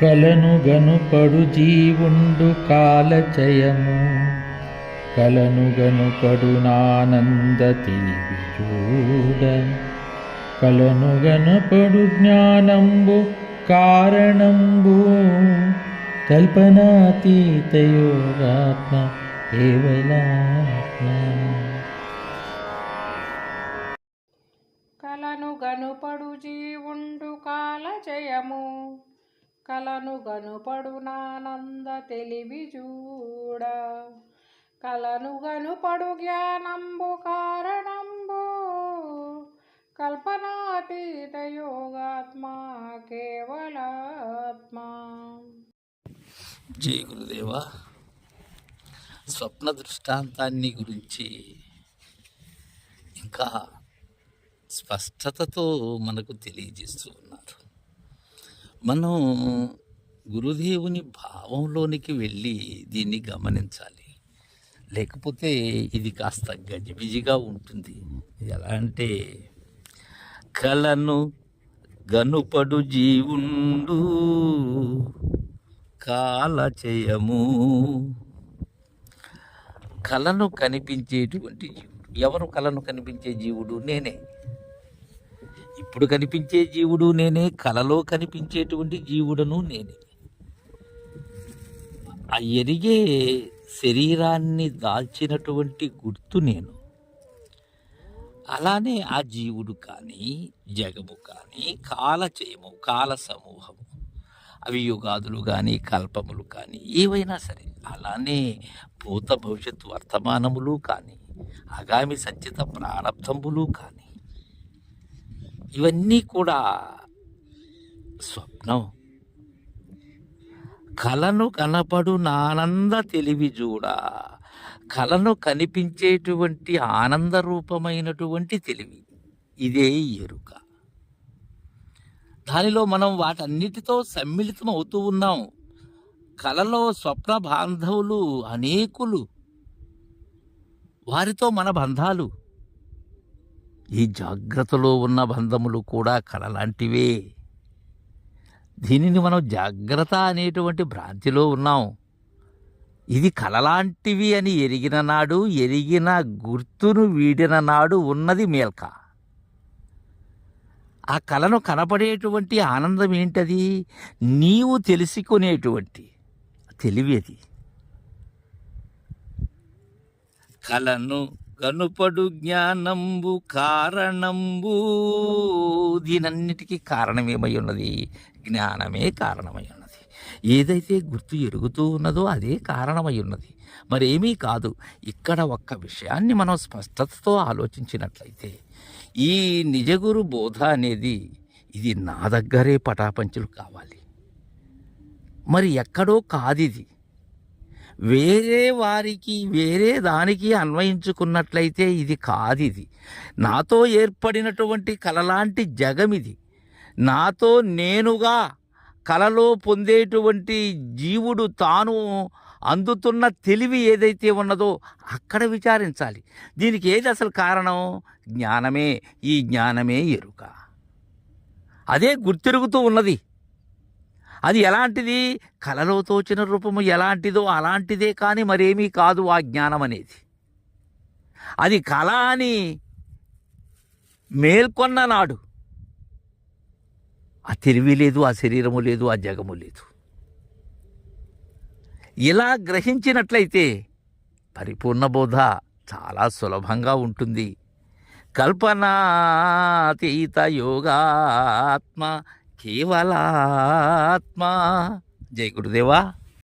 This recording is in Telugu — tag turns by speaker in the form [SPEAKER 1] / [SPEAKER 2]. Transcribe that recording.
[SPEAKER 1] కలను గనుపడు జీవుండు కాలచయము కలను గనుపడు నానంద తెలివి చూడ కలను గనుపడు జ్ఞానంబు కారణంబు కల్పనాతీత యోగాత్మ కేవలాత్మ.
[SPEAKER 2] కలను గనుపడు జీవుండు కాలజయము కలను గనుపడు నానంద తెలివి చూడ కలను గనుపడు జ్ఞానంబు కారణంబు కల్పనాతీత యోగాత్మ కేవలాత్మ.
[SPEAKER 3] జై గురుదేవా. స్వప్న దృష్టాంతాన్ని గురించి ఇంకా స్పష్టతతో మనకు తెలియజేస్తూ ఉన్నారు. మనం గురుదేవుని భావంలోనికి వెళ్ళి దీన్ని గమనించాలి, లేకపోతే ఇది కాస్త గజిబిజిగా ఉంటుంది. ఎలా అంటే, కలను గనుపడు జీవుండు కాలచయము. కలను కనిపించేటువంటి జీవుడు ఎవరు? కలను కనిపించే జీవుడు నేనే. ఇప్పుడు కనిపించే జీవుడు నేనే, కలలో కనిపించేటువంటి జీవుడను నేనే. ఆ ఎరిగే శరీరాన్ని దాల్చినటువంటి గుర్తు నేను. అలానే ఆ జీవుడు కానీ, జగము కానీ, కాలచయము, కాల సమూహము, అవి యుగాదులు కానీ, కల్పములు కానీ, ఏవైనా సరే, అలానే భూత భవిష్యత్తు వర్తమానములు కానీ, ఆగామి సంచిత ప్రారబ్ధములు కానీ, ఇవన్నీ కూడా స్వప్నం. కలను కనపడు నానంద తెలివి చూడ, కలను కనిపించేటువంటి ఆనంద రూపమైనటువంటి తెలివి, ఇదే ఎరుక. దానిలో మనం వాటన్నిటితో సమ్మిళితం అవుతూ ఉన్నాం. కలలో స్వప్న బాంధవులు అనేకులు, వారితో మన బంధాలు. ఈ జాగ్రత్తలో ఉన్న బంధములు కూడా కళ లాంటివే. దీనిని మనం జాగ్రత్త అనేటువంటి భ్రాంతిలో ఉన్నాం. ఇది కళలాంటివి అని ఎరిగిన నాడు, ఎరిగిన గుర్తును వీడిన నాడు ఉన్నది మేల్క. ఆ కళను కనపడేటువంటి ఆనందం ఏంటది? నీవు తెలుసుకునేటువంటి తెలివి అది. కలను కనుపడు జ్ఞానంబు కారణంబు. దీనన్నిటికీ కారణమేమై ఉన్నది? జ్ఞానమే కారణమై ఉన్నది. ఏదైతే గుర్తు ఎరుగుతూ ఉన్నదో అదే కారణమై ఉన్నది, మరేమీ కాదు. ఇక్కడ ఒక్క విషయాన్ని మనం స్పష్టతతో ఆలోచించినట్లయితే, ఈ నిజగురు బోధ అనేది ఇది నా దగ్గరే పటాపంచులు కావాలి, మరి ఎక్కడో కాదిది. వేరే వారికి, వేరే దానికి అన్వయించుకున్నట్లయితే ఇది కాదిది. నాతో ఏర్పడినటువంటి కలలాంటి జగమిది. నాతో నేనుగా కలలో పొందేటువంటి జీవుడు తాను అందుతున్న తెలివి ఏదైతే ఉన్నదో అక్కడ విచారించాలి. దీనికి ఏది అసలు కారణం? జ్ఞానమే. ఈ జ్ఞానమే ఎరుక. అదే గుర్తిరుగుతూ ఉన్నది. అది ఎలాంటిది? కలలో తోచిన రూపము ఎలాంటిదో అలాంటిదే, కానీ మరేమీ కాదు ఆ జ్ఞానం అనేది. అది కళ అని మేల్కొన్న నాడు ఆ తెలివి లేదు, ఆ శరీరము లేదు, ఆ జగము లేదు. ఇలా గ్రహించినట్లయితే పరిపూర్ణ బోధ చాలా సులభంగా ఉంటుంది. కల్పనాతీత యోగాత్మ కేవలాత్మ. జై గురుదేవా.